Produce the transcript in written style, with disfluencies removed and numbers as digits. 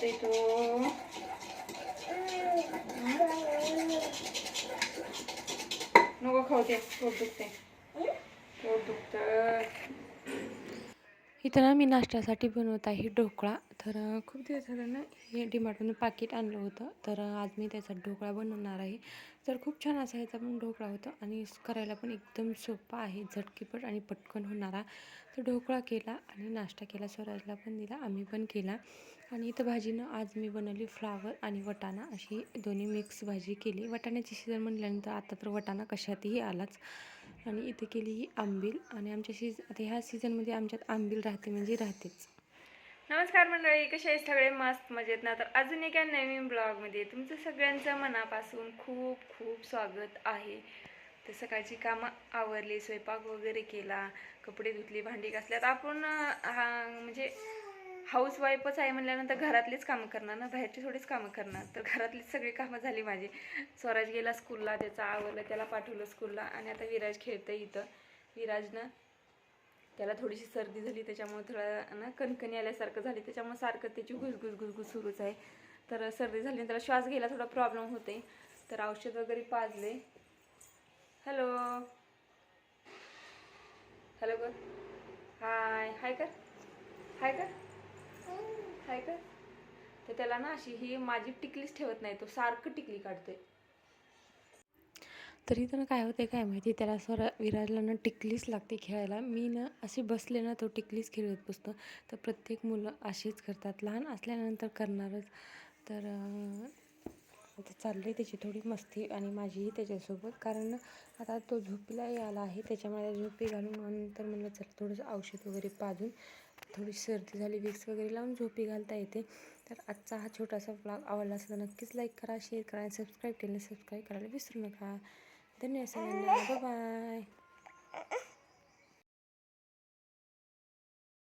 खातोय तो. नको खाऊ ते, पोट दुखते, पोट दुखतं. इथं ना मी नाश्त्यासाठी बनवत आहे ढोकळा. तर खूप दिवस झालं ना हे डीमार्टमधून पाकिट आणलं होतं. तर आज मी त्याचा ढोकळा बनवणार आहे. तर खूप छान असा ह्याचा पण ढोकळा होता आणि करायला पण एकदम सोपा आहे, झटकीपट आणि पटकन होणारा. तर ढोकळा केला आणि नाश्ता केला, स्वराजला पण दिला, आम्ही पण केला. आणि इथं भाजीनं आज मी बनवली फ्लावर आणि वटाणा अशी दोन्ही मिक्स भाजी केली. वटाण्याची सीझन म्हटल्यानंतर आता तर वटाणा कशातही आलाच. आणि इथे केली ही आंबील. आणि आमच्या आता ह्या सीझनमध्ये आमच्यात आंबील राहते म्हणजे राहतेच. नमस्कार मंडळी, कसे आहे सगळे? मस्त मजेत ना? तर अजून एका नवीन ब्लॉगमध्ये तुमचं सगळ्यांचं मनापासून खूप खूप स्वागत आहे. तर सकाळची कामं आवरली, स्वयंपाक वगैरे केला, कपडे धुतली, भांडी घासल्यात. आपण म्हणजे हाऊसवाईफच आहे म्हणल्यानंतर घरातलीच कामं करणार ना, बाहेरची थोडीच कामं करणार. तर घरातलीच सगळी कामं झाली माझी. स्वराज गेला स्कूलला, त्याचं आवरलं, त्याला पाठवलं स्कूलला. आणि आता विराज खेळतं इथं. विराजनं त्याला थोडीशी सर्दी झाली, त्याच्यामुळे थोडं ना कणकणी आल्यासारखं झाली, त्याच्यामुळे सारखं त्याची घुसघुस घुसघुस सुरूच आहे. तर सर्दी झाली आणि त्याला श्वास घ्यायला थोडा प्रॉब्लेम होते. तर औषध वगैरे पाजले. हॅलो हॅलो कर, हाय हाय कर, हाय कर, हाय कर. तर त्याला ना अशी ही माझी टिकलीच ठेवत नाही, तो सारखं टिकली काढतोय. तरी तर काय होते काय माहिती, त्याला विराजला ना टिकलीच लागते खेळायला. मी ना असे बसले ना तो टिकलीच खेळत बसतो. तर प्रत्येक मुलं अशीच करतात, लहान असल्यानंतर करणारच. तर आता चालली त्याची थोडी मस्ती आणि माझीही त्याच्यासोबत. कारण आता तो झोपीलाही आला आहे, त्याच्यामुळे झोपी घालून नंतर म्हणलं चल थोडंसं औषध वगैरे पाजून, थोडी सर्दी झाली विक्स वगैरे लावून झोपी घालता येते. तर आजचा हा छोटासा ब्लॉग आवडला असेल तर नक्कीच लाईक करा, शेअर करा आणि सबस्क्राईब केलं सबस्क्राईब करायला विसरू नका. धन्यवाद सगळ्यांना, बाय बाय.